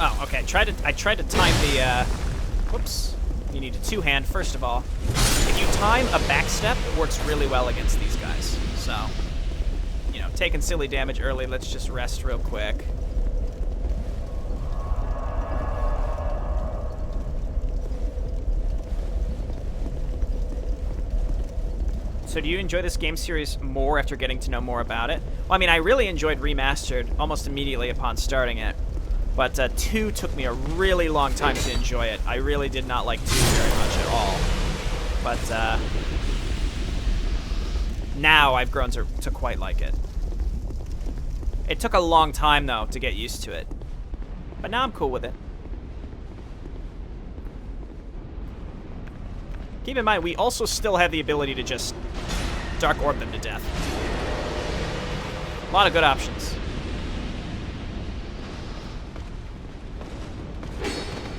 Oh, okay. I tried to time the, whoops. You need a two-hand, first of all. If you time a backstep, it works really well against these guys. So, you know, taking silly damage early, let's just rest real quick. So do you enjoy this game series more after getting to know more about it? Well, I mean, I really enjoyed Remastered almost immediately upon starting it. But 2 took me a really long time to enjoy it. I really did not like 2 very much at all. But now I've grown to quite like it. It took a long time, though, to get used to it. But now I'm cool with it. Keep in mind, we also still have the ability to just Dark Orb them to death. A lot of good options.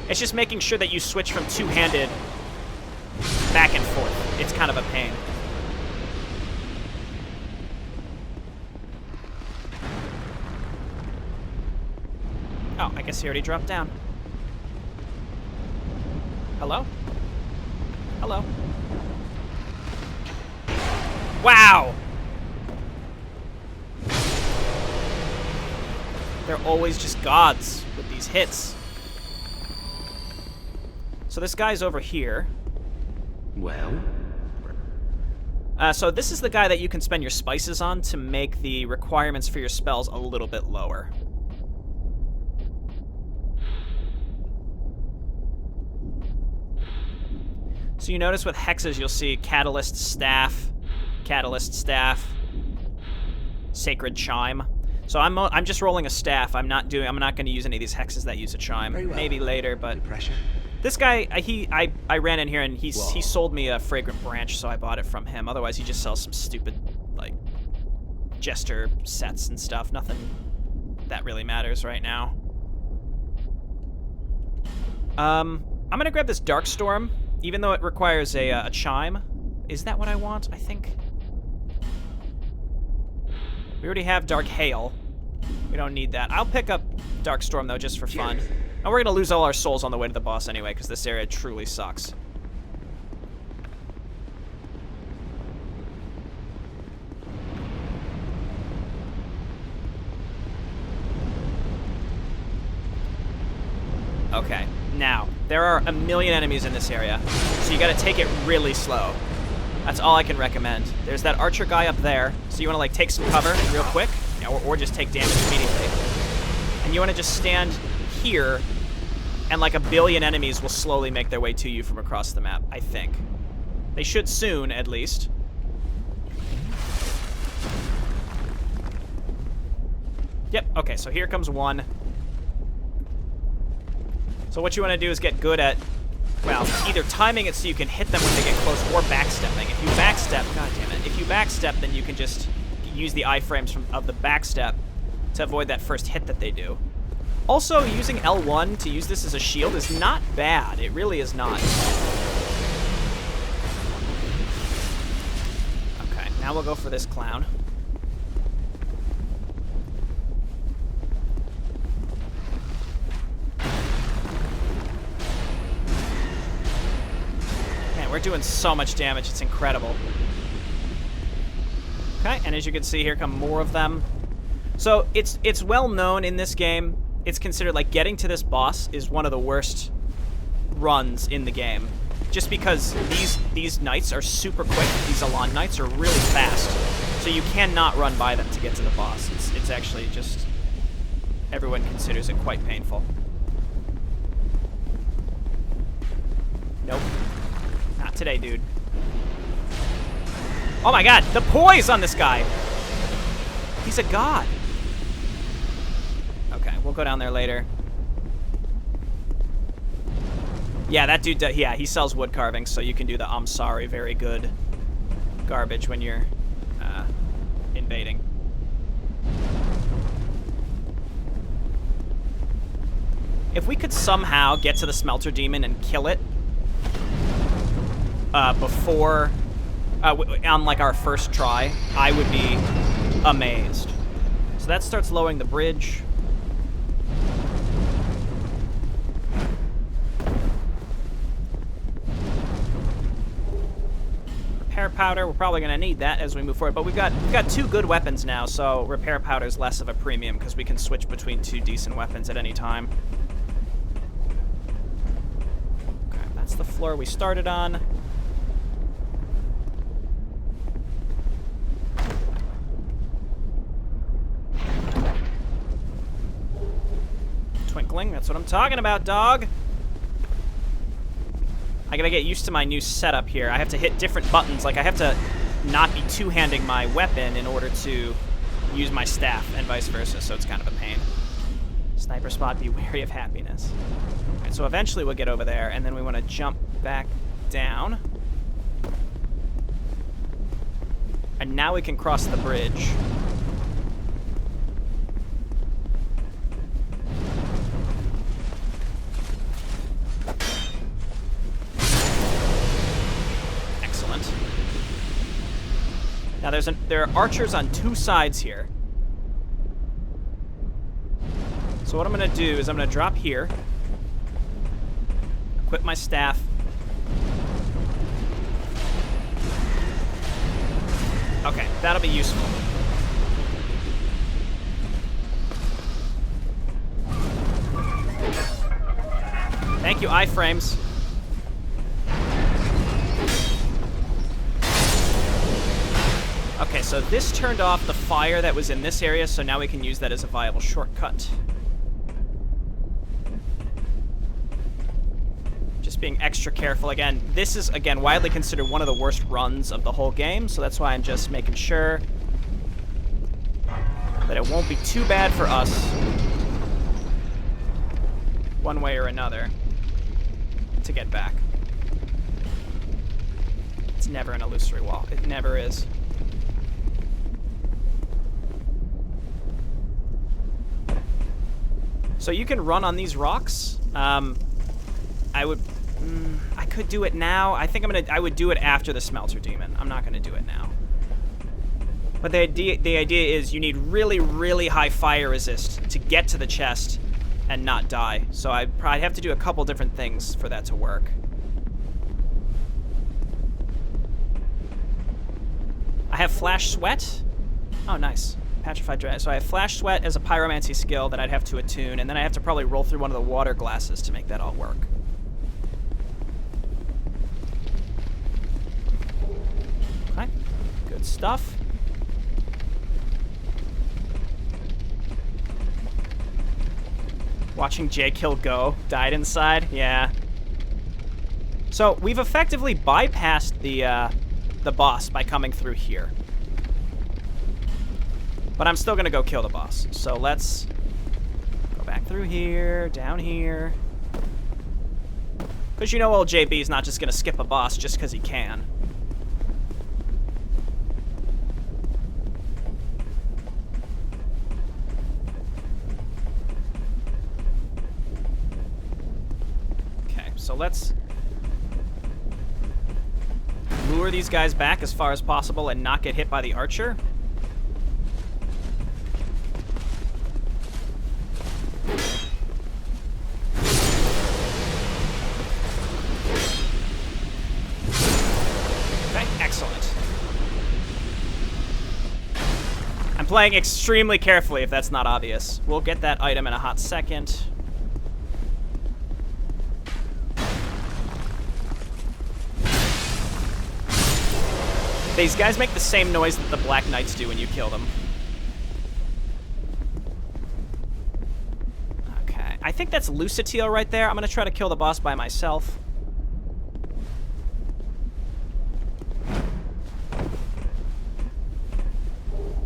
It's just making sure that you switch from two-handed back and forth. It's kind of a pain. Oh, I guess he already dropped down. Hello? Hello. Wow! They're always just gods with these hits. So this guy's over here. Well? So this is the guy that you can spend your spices on to make the requirements for your spells a little bit lower. So you notice with hexes, you'll see Catalyst Staff, Sacred Chime. So I'm just rolling a staff. I'm not going to use any of these hexes that use a chime. Well. Maybe later, but this guy, I ran in here and he sold me a fragrant branch, so I bought it from him. Otherwise, he just sells some stupid like jester sets and stuff. Nothing that really matters right now. I'm gonna grab this Darkstorm, even though it requires a chime. Is that what I want? I think. We already have Dark Hail. We don't need that. I'll pick up Darkstorm, though, just for fun. And we're going to lose all our souls on the way to the boss anyway, because this area truly sucks. Okay, now, there are a million enemies in this area, so you got to take it really slow. That's all I can recommend. There's that archer guy up there, so you want to like take some cover real quick, you know, or just take damage immediately. And you want to just stand here, and like a billion enemies will slowly make their way to you from across the map, I think. They should soon, at least. Yep, okay, so here comes one. So what you want to do is get good at, well, either timing it so you can hit them when they get close, or backstepping. If you backstep, god damn it, if you backstep, then you can just use the iframes of the backstep to avoid that first hit that they do. Also, using L1 to use this as a shield is not bad. It really is not. Okay, now we'll go for this clown. We're doing so much damage, it's incredible. Okay, and as you can see, here come more of them. So it's well known in this game. It's considered like getting to this boss is one of the worst runs in the game. Just because these knights are super quick, these Elan knights are really fast. So you cannot run by them to get to the boss. It's actually just, everyone considers it quite painful. Nope. Not today, dude. Oh my god, the poise on this guy! He's a god. Okay, we'll go down there later. Yeah, that dude, yeah, he sells wood carvings, so you can do the I'm sorry, very good garbage when you're invading. If we could somehow get to the Smelter Demon and kill it, before, on like our first try, I would be amazed. So that starts lowering the bridge. repair powder. We're probably going to need that as we move forward. But we've got 2 good weapons now, so repair powder is less of a premium because we can switch between 2 decent weapons at any time. Okay, that's the floor we started on. Twinkling, that's what I'm talking about, dog. I gotta get used to my new setup here. I have to hit different buttons. Like, I have to not be two-handing my weapon in order to use my staff, and vice versa, so it's kind of a pain. Sniper spot, be wary of happiness. Okay, so eventually we'll get over there, and then we want to jump back down. And now we can cross the bridge. Now there are archers on 2 sides here. So what I'm gonna do is I'm gonna drop here, equip my staff. Okay, that'll be useful. Thank you, iframes. Okay, so this turned off the fire that was in this area, so now we can use that as a viable shortcut. Just being extra careful. Again, this is, again, widely considered one of the worst runs of the whole game, so that's why I'm just making sure that it won't be too bad for us one way or another to get back. It's never an illusory wall. It never is. So you can run on these rocks. I could do it now. I think I would do it after the Smelter Demon. I'm not gonna do it now. But the idea is you need really, really high fire resist to get to the chest and not die. So I'd probably have to do a couple different things for that to work. I have Flash Sweat. Oh, nice. Petrified Dragon. So I have Flash Sweat as a pyromancy skill that I'd have to attune, and then I have to probably roll through one of the water glasses to make that all work. Okay, good stuff. Watching Jay kill Go. Died inside? Yeah. So we've effectively bypassed the boss by coming through here. But I'm still gonna go kill the boss. So let's go back through here, down here. Because you know old JB is not just gonna skip a boss just because he can. Okay, so let's lure these guys back as far as possible and not get hit by the archer. I'm playing extremely carefully, if that's not obvious. We'll get that item in a hot second. These guys make the same noise that the Black Knights do when you kill them. Okay, I think that's Lucatiel right there. I'm gonna try to kill the boss by myself.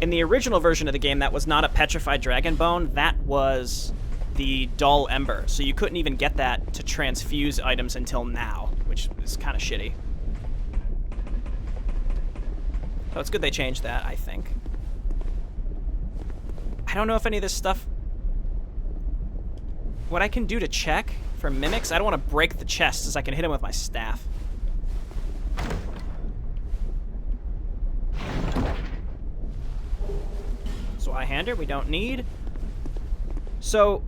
In the original version of the game, that was not a Petrified Dragon Bone. That was the Dull Ember. So you couldn't even get that to transfuse items until now, which is kind of shitty. So it's good they changed that, I think. I don't know if any of this stuff... What I can do to check for mimics, I don't want to break the chest as I can hit him with my staff. Hander we don't need. So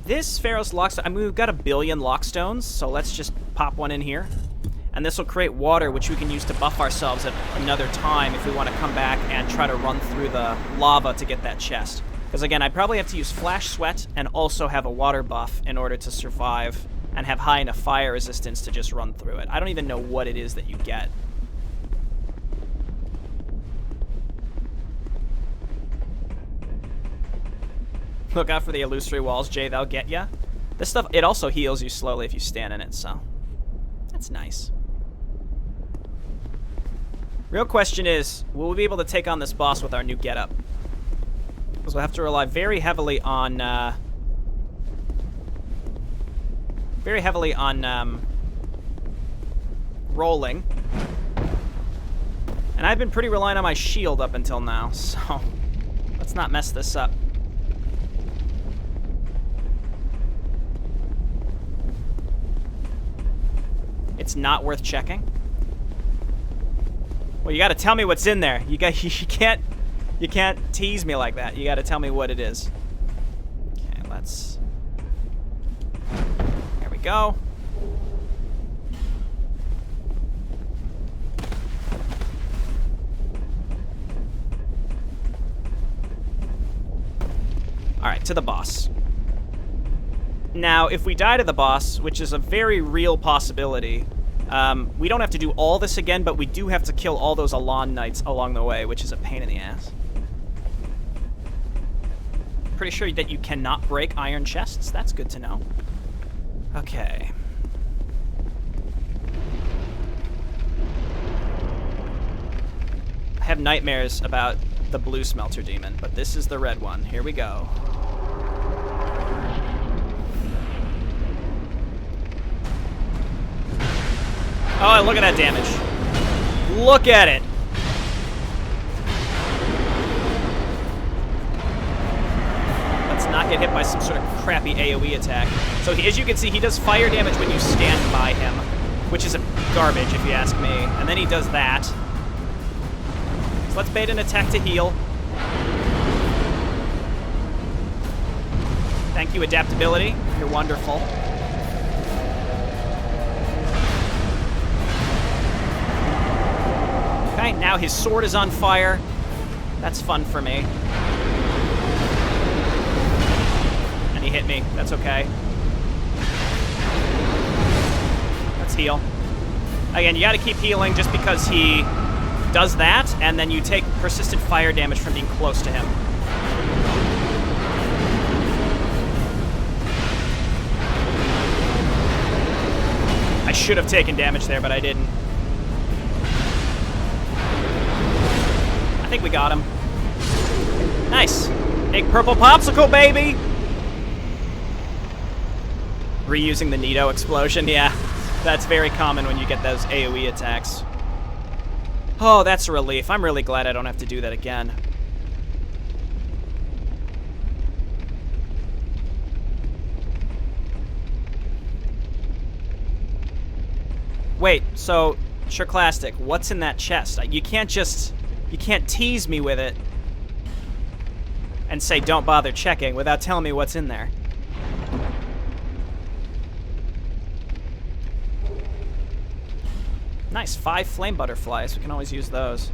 this Pharaoh's Lockstone, I mean, we've got 1 billion Lockstones, so let's just pop one in here. And this will create water, which we can use to buff ourselves at another time if we want to come back and try to run through the lava to get that chest. Because again, I'd probably have to use Flash Sweat and also have a water buff in order to survive and have high enough fire resistance to just run through it. I don't even know what it is that you get. Look out for the illusory walls, Jay, they'll get ya. This stuff, it also heals you slowly if you stand in it, so that's nice. Real question is, will we be able to take on this boss with our new getup? Because we'll have to rely very heavily on, rolling. And I've been pretty reliant on my shield up until now, so let's not mess this up. It's not worth checking. Well, you gotta tell me what's in there. You can't tease me like that. You gotta tell me what it is. Okay, let's... There we go. Alright, to the boss. Now, if we die to the boss, which is a very real possibility, we don't have to do all this again, but we do have to kill all those Elan Knights along the way, which is a pain in the ass. Pretty sure that you cannot break iron chests. That's good to know. Okay. I have nightmares about the blue Smelter demon, but this is the red one. Here we go. Oh, look at that damage. Look at it. Let's not get hit by some sort of crappy AoE attack. So as you can see, he does fire damage when you stand by him, which is a garbage if you ask me. And then he does that. So let's bait an attack to heal. Thank you, adaptability. You're wonderful. Okay, now his sword is on fire. That's fun for me. And he hit me. That's okay. Let's heal. Again, you gotta keep healing just because he does that, and then you take persistent fire damage from being close to him. I should have taken damage there, but I didn't. I think we got him. Nice. Big purple popsicle, baby! Reusing the Nito explosion, yeah. That's very common when you get those AoE attacks. Oh, that's a relief. I'm really glad I don't have to do that again. Wait, so, Sherclastic, what's in that chest? You can't tease me with it and say don't bother checking without telling me what's in there. Nice, 5 flame butterflies. We can always use those.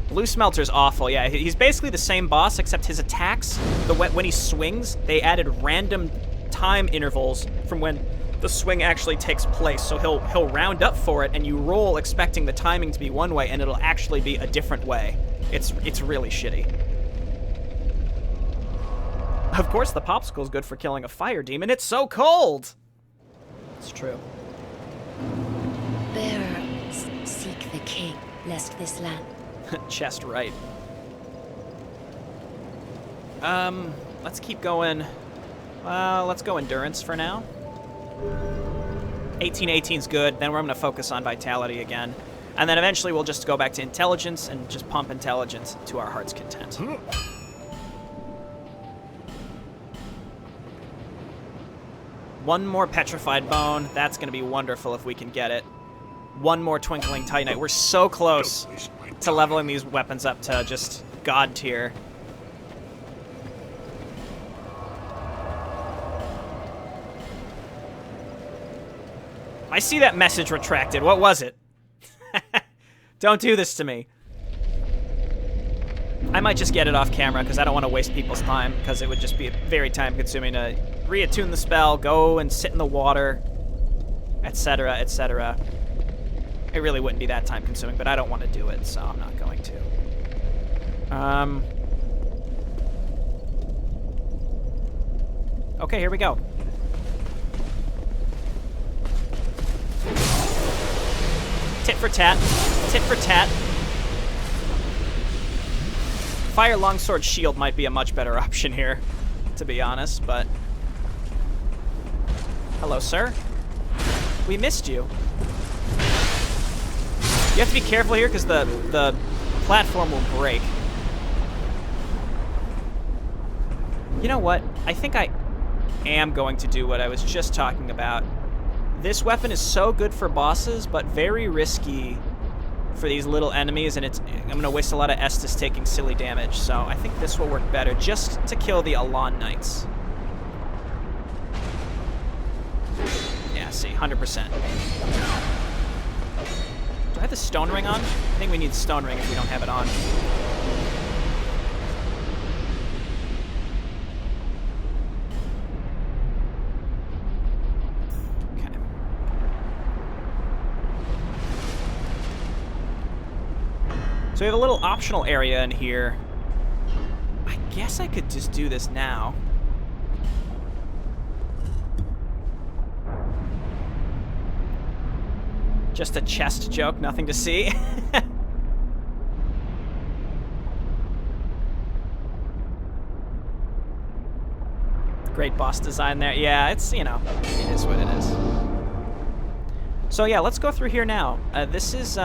Blue Smelter's awful. Yeah, he's basically the same boss, except his attacks, when he swings, they added random time intervals from when the swing actually takes place. So he'll round up for it, and you roll expecting the timing to be one way, and it'll actually be a different way. It's really shitty. Of course, the popsicle's good for killing a fire demon. It's so cold. It's true. Bearers, seek the king, lest this land. Chest right. Let's keep going. Let's go endurance for now. 1818's good. Then we're going to focus on vitality again. And then eventually we'll just go back to intelligence and just pump intelligence to our heart's content. One more petrified bone. That's going to be wonderful if we can get it. One more twinkling titanite. We're so close to leveling these weapons up to just god tier. I see that message retracted. What was it? Don't do this to me. I might just get it off camera because I don't want to waste people's time, because it would just be very time-consuming to reattune the spell, go and sit in the water, etc., etc. It really wouldn't be that time-consuming, but I don't want to do it, so I'm not going to. Okay, here we go. Tit for tat. Tit for tat. Fire longsword shield might be a much better option here, to be honest, but... Hello, sir. We missed you. You have to be careful here because the platform will break. You know what? I think I am going to do what I was just talking about. This weapon is so good for bosses, but very risky for these little enemies, and I'm going to waste a lot of Estus taking silly damage, so I think this will work better just to kill the Elan Knights. Yeah, see, 100%. Do I have the stone ring on? I think we need stone ring if we don't have it on. So we have a little optional area in here. I guess I could just do this now. Just a chest joke, nothing to see. Great boss design there. Yeah, it's, you know, it is what it is. So yeah, let's go through here now. This is,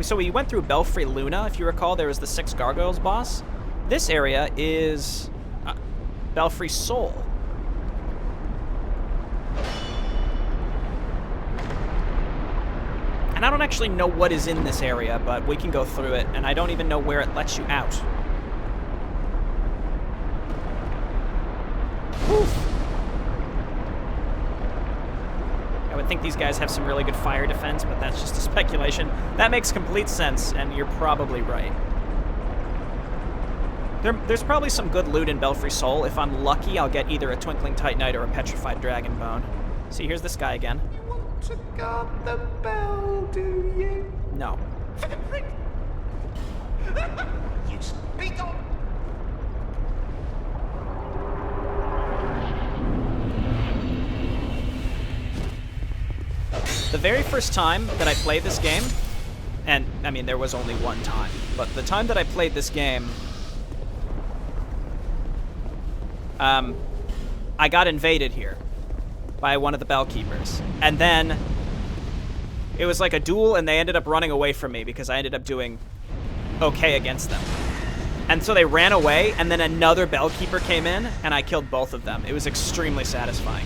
so we went through Belfry Luna, if you recall. There was the 6 Gargoyles boss. This area is Belfry Soul. And I don't actually know what is in this area, but we can go through it, and I don't even know where it lets you out. Oof. I would think these guys have some really good fire defense, but that's just a speculation. That makes complete sense, and you're probably right. There's probably some good loot in Belfry Soul. If I'm lucky, I'll get either a Twinkling Titanite or a Petrified Dragon Bone. See, here's this guy again. You want to guard the bell, do you? No. You speak on. The very first time that I played this game, and, I mean, there was only one time, but the time that I played this game, I got invaded here by one of the Bellkeepers. And then it was like a duel, and they ended up running away from me because I ended up doing okay against them. And so they ran away, and then another Bellkeeper came in, and I killed both of them. It was extremely satisfying.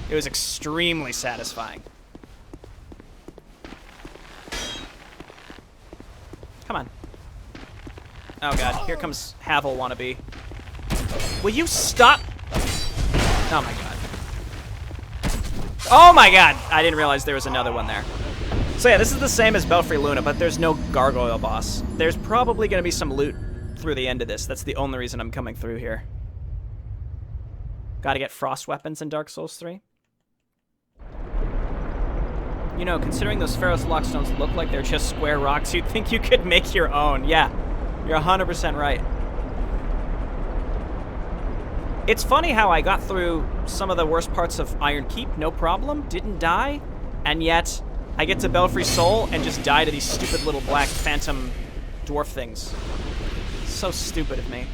It was extremely satisfying. Come on. Oh god, here comes Havel wannabe. Will you stop? Oh my god. Oh my god! I didn't realize there was another one there. So yeah, this is the same as Belfry Luna, but there's no gargoyle boss. There's probably going to be some loot through the end of this. That's the only reason I'm coming through here. Gotta get frost weapons in Dark Souls 3. You know, considering those Pharos Lockstones look like they're just square rocks, you'd think you could make your own. Yeah, you're 100% right. It's funny how I got through some of the worst parts of Iron Keep, no problem, didn't die, and yet I get to Belfry Soul and just die to these stupid little black phantom dwarf things. So stupid of me.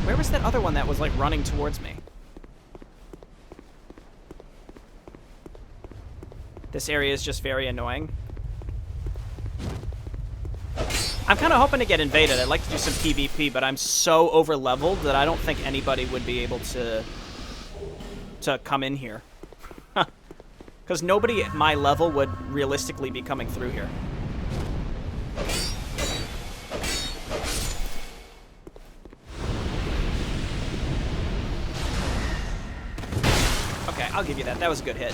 Where was that other one that was, like, running towards me? This area is just very annoying. I'm kind of hoping to get invaded. I'd like to do some PvP, but I'm so over-leveled that I don't think anybody would be able to come in here. Because nobody at my level would realistically be coming through here. Okay, I'll give you that. That was a good hit.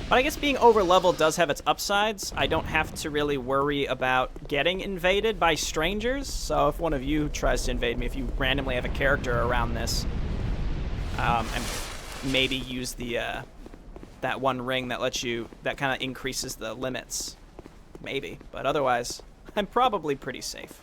But I guess being over-leveled does have its upsides. I don't have to really worry about getting invaded by strangers. So if one of you tries to invade me, if you randomly have a character around this, and maybe use the that one ring that lets you, that kind of increases the limits. Maybe. But otherwise, I'm probably pretty safe.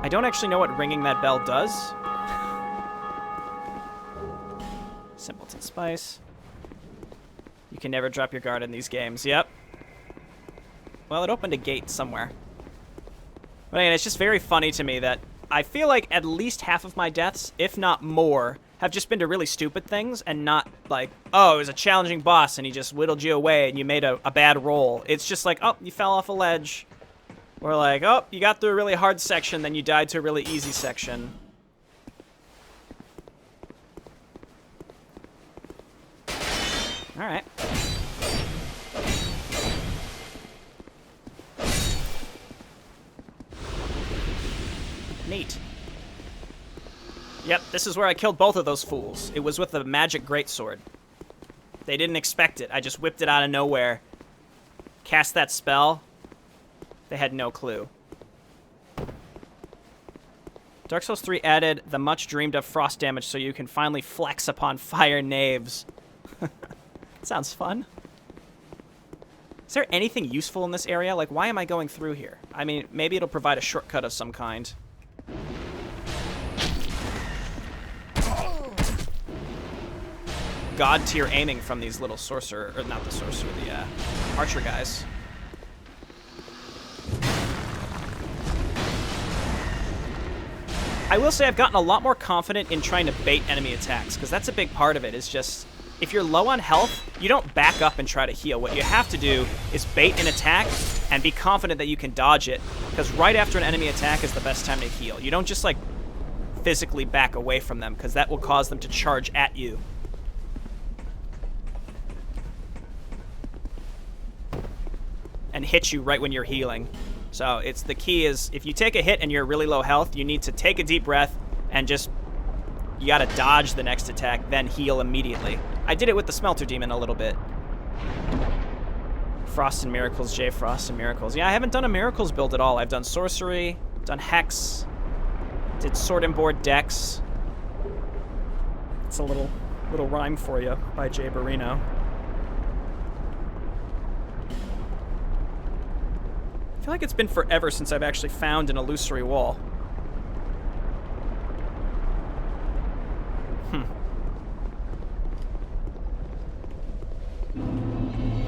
I don't actually know what ringing that bell does. Simpleton Spice. You can never drop your guard in these games. Yep. Well, it opened a gate somewhere. But again, it's just very funny to me that I feel like at least half of my deaths, if not more, have just been to really stupid things and not like, oh, it was a challenging boss and he just whittled you away and you made a bad roll. It's just like, oh, you fell off a ledge. Or like, oh, you got through a really hard section, then you died to a really easy section. Alright. Neat. Yep, this is where I killed both of those fools. It was with the magic greatsword. They didn't expect it. I just whipped it out of nowhere. Cast that spell. They had no clue. Dark Souls 3 added the much dreamed of frost damage so you can finally flex upon fire knaves. Sounds fun. Is there anything useful in this area? Like, why am I going through here? I mean, maybe it'll provide a shortcut of some kind. God tier aiming from these little sorcerer, or not the sorcerer, the archer guys. I will say I've gotten a lot more confident in trying to bait enemy attacks, because that's a big part of it, is just, if you're low on health, you don't back up and try to heal. What you have to do is bait an attack and be confident that you can dodge it, because right after an enemy attack is the best time to heal. You don't just, like, physically back away from them, because that will cause them to charge at you. And hit you right when you're healing. So it's the key is if you take a hit and you're really low health, you need to take a deep breath and just, you gotta dodge the next attack, then heal immediately. I did it with the Smelter Demon a little bit. Frost and Miracles, J Frost and Miracles. Yeah, I haven't done a Miracles build at all. I've done Sorcery, done Hex, did Sword and Board Dex. It's a little rhyme for you by Jayborino. I feel like it's been forever since I've actually found an illusory wall.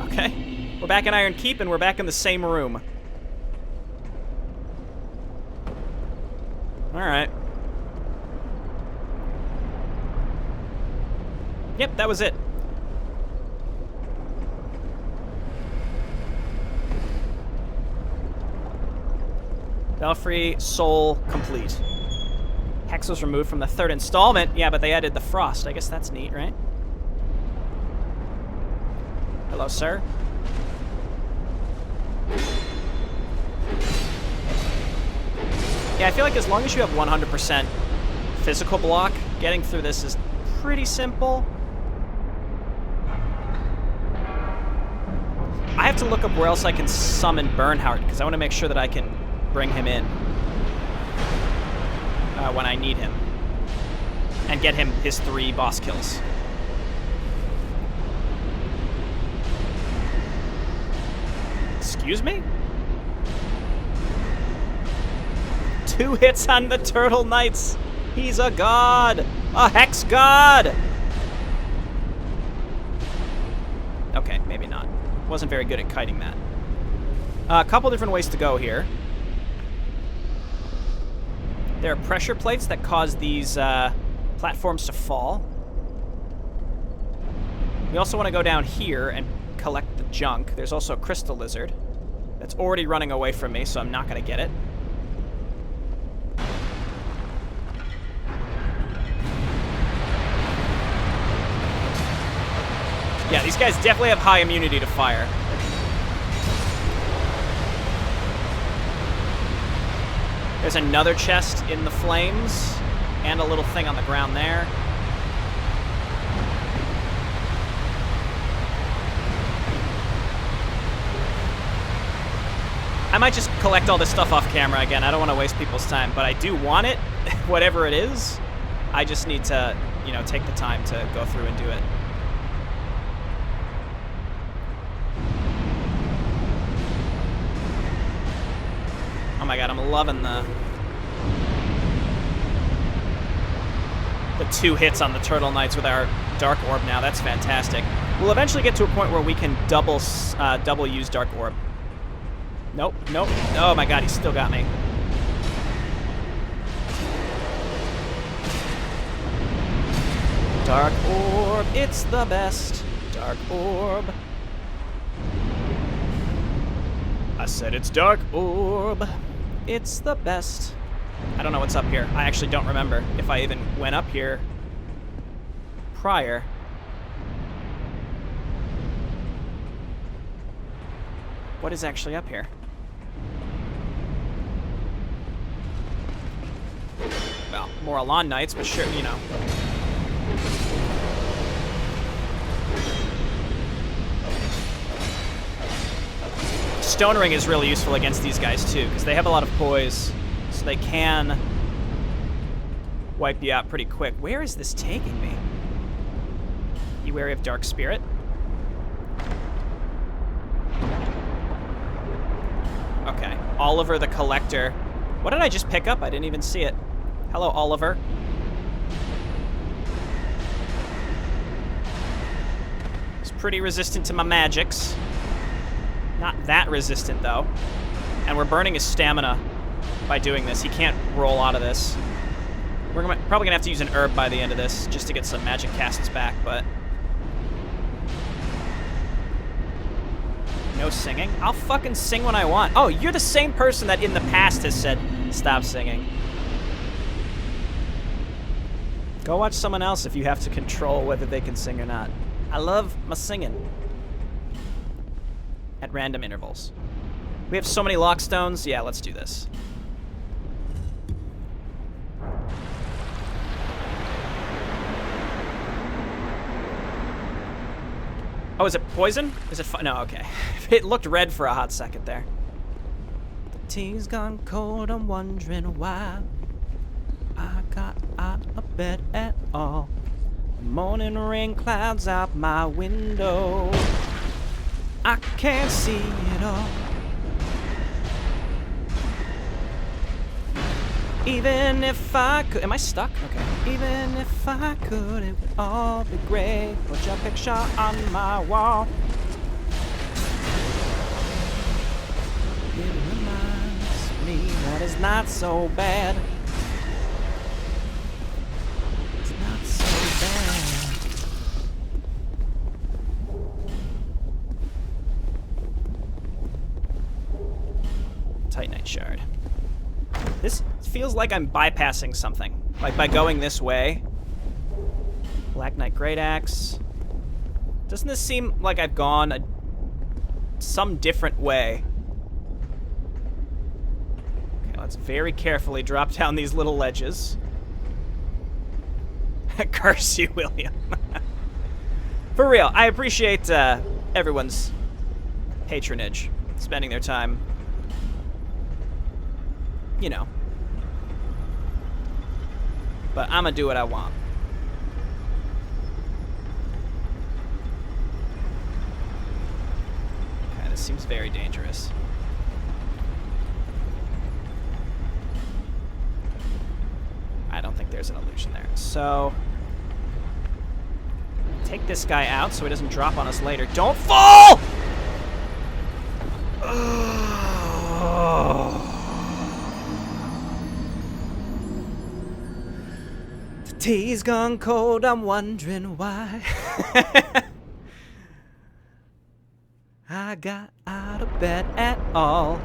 Okay. We're back in Iron Keep, and we're back in the same room. Alright. Yep, that was it. Belfry, Soul, complete. Hex was removed from the third installment. Yeah, but they added the Frost. I guess that's neat, right? Hello, sir. Yeah, I feel like as long as you have 100% physical block, getting through this is pretty simple. I have to look up where else I can summon Bernhardt, because I want to make sure that I can bring him in when I need him and get him his 3 boss kills. Excuse me? 2 hits on the Turtle Knights. He's a god, a hex god. Okay, maybe not. Wasn't very good at kiting that. A couple different ways to go here. There are pressure plates that cause these platforms to fall. We also want to go down here and collect the junk. There's also a crystal lizard that's already running away from me, so I'm not going to get it. Yeah, these guys definitely have high immunity to fire. There's another chest in the flames, and a little thing on the ground there. I might just collect all this stuff off camera again. I don't want to waste people's time, but I do want it, whatever it is. I just need to, you know, take the time to go through and do it. Oh my god, I'm loving the 2 hits on the Turtle Knights with our Dark Orb now. That's fantastic. We'll eventually get to a point where we can double use Dark Orb. Nope, nope. Oh my god, he still got me. Dark Orb, it's the best. Dark Orb. I said it's Dark Orb. It's the best. I don't know what's up here. I actually don't remember if I even went up here prior. What is actually up here? Well, more Alon Knights, but sure, you know. Stone Ring is really useful against these guys, too, because they have a lot of poise, so they can wipe you out pretty quick. Where is this taking me? Be wary of Dark Spirit. Okay, Oliver the Collector. What did I just pick up? I didn't even see it. Hello, Oliver. He's pretty resistant to my magics. Not that resistant, though. And we're burning his stamina by doing this. He can't roll out of this. We're probably going to have to use an herb by the end of this just to get some magic casts back, but... No singing? I'll fucking sing when I want. Oh, you're the same person that in the past has said, stop singing. Go watch someone else if you have to control whether they can sing or not. I love my singing. At random intervals. We have so many lockstones. Yeah, let's do this. Oh, is it poison? Is it no, okay. It looked red for a hot second there. The tea's gone cold, I'm wondering why I got out of bed at all. The morning rain clouds out my window. I can't see it all. Even if I could... Am I stuck? Okay. Even if I could, it would all be great. Put your picture on my wall. It reminds me that it's not so bad. It's not so bad. Titanite shard. This feels like I'm bypassing something. Like by going this way. Black Knight Great Axe. Doesn't this seem like I've gone some different way? Okay, let's very carefully drop down these little ledges. Curse you, William. For real, I appreciate everyone's patronage, spending their time, you know. But I'm gonna do what I want. Okay, this seems very dangerous. I don't think there's an illusion there. So, take this guy out so he doesn't drop on us later. Don't fall! The tea's gone cold, I'm wondering why. I got out of bed at all.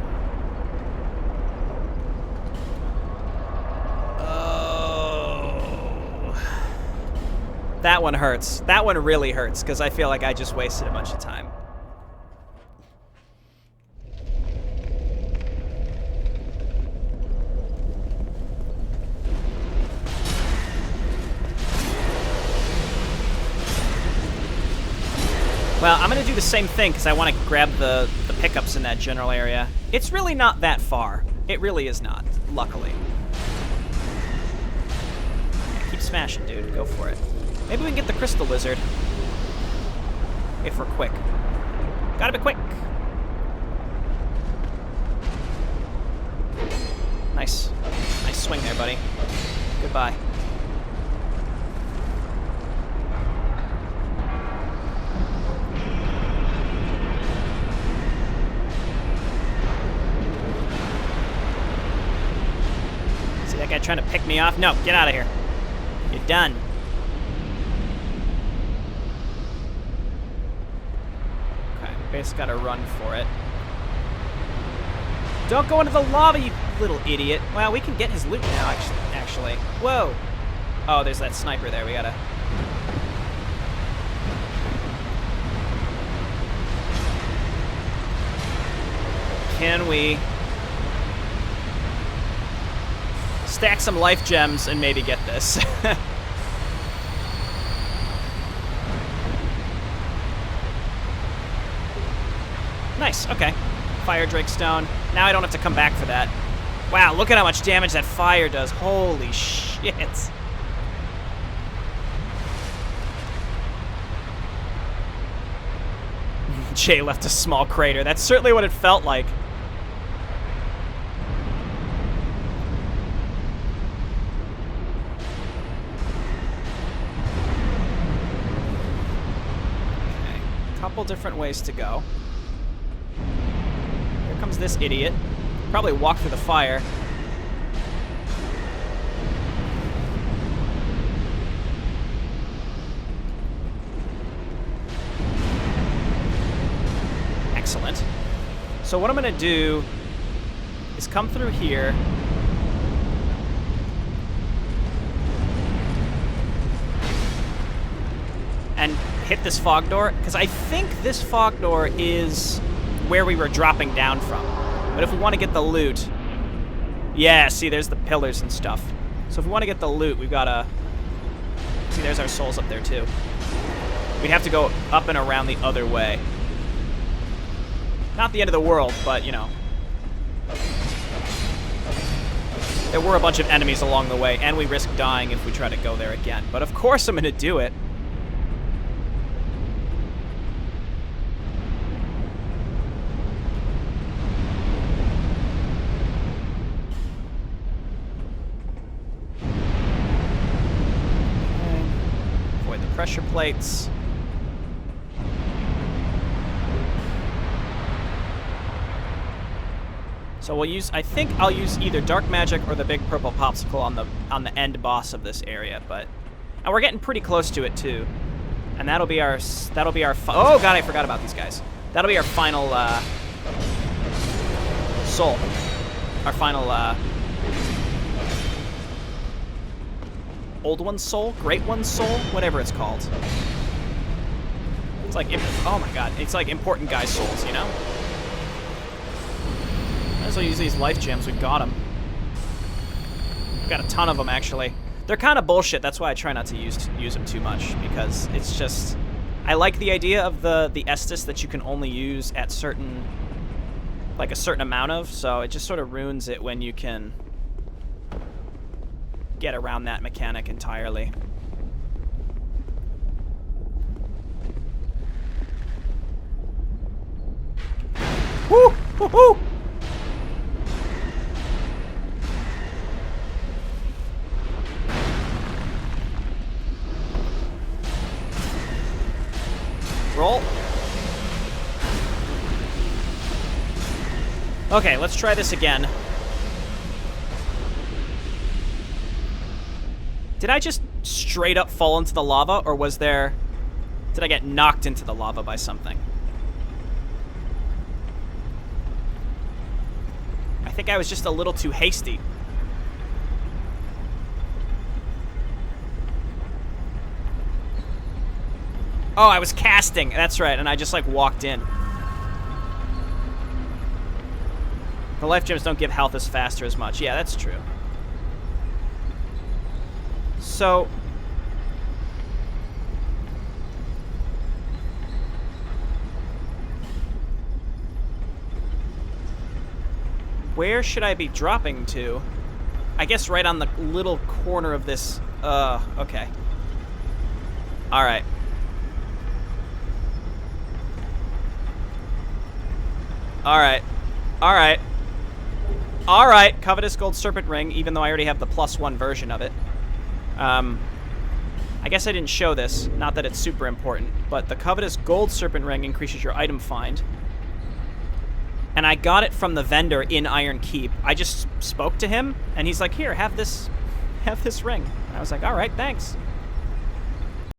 That one hurts. That one really hurts, because I feel like I just wasted a bunch of time. Well, I'm going to do the same thing because I want to grab the pickups in that general area. It's really not that far. It really is not, luckily. Yeah, keep smashing, dude. Go for it. Maybe we can get the crystal lizard. If we're quick. Gotta be quick. Nice. Nice swing there, buddy. Goodbye. See that guy trying to pick me off? No, get out of here. You're done. Okay, base gotta run for it. Don't go into the lava, you little idiot. Well, we can get his loot now, actually. Whoa. Oh, there's that sniper there. We gotta... Can we stack some life gems and maybe get this? Nice, okay. Fire Drake Stone. Now I don't have to come back for that. Wow, look at how much damage that fire does. Holy shit. Jay left a small crater. That's certainly what it felt like. Okay, couple different ways to go. Here comes this idiot. Probably walk through the fire. Excellent. So what I'm going to do is come through here. And hit this fog door, because I think this fog door is where we were dropping down from. But if we want to get the loot... Yeah, see, there's the pillars and stuff. So if we want to get the loot, we've got to... See, there's our souls up there, too. We'd have to go up and around the other way. Not the end of the world, but, you know. There were a bunch of enemies along the way, and we risk dying if we try to go there again. But of course I'm going to do it. Pressure plates. So we'll use, I think I'll use either Dark Magic or the big purple popsicle on the end boss of this area, but and we're getting pretty close to it too. And that'll be our oh god, I forgot about these guys. That'll be our final soul. Our final Old One's Soul? Great One's Soul? Whatever it's called. It's like, oh my god, it's like important guys' souls, you know? Might as well use these life gems, we've got them. We've got a ton of them, actually. They're kind of bullshit, that's why I try not to use them too much, because it's just... I like the idea of the Estus that you can only use at certain... like a certain amount of, so it just sort of ruins it when you can... get around that mechanic entirely. Woo! Woo-hoo! Roll. Okay, let's try this again. Did I just straight up fall into the lava, or was there... Did I get knocked into the lava by something? I think I was just a little too hasty. Oh, I was casting. That's right, and I just, like, walked in. The life gems don't give health as fast or as much. Yeah, that's true. So... where should I be dropping to? I guess right on the little corner of this. Okay. All right. All right. All right. All right. Covetous Gold Serpent Ring, even though I already have the +1 version of it. I guess I didn't show this. Not that it's super important, but the Covetous Gold Serpent Ring increases your item find. And I got it from the vendor in Iron Keep. I just spoke to him, and he's like, "Here, have this ring." And I was like, "All right, thanks."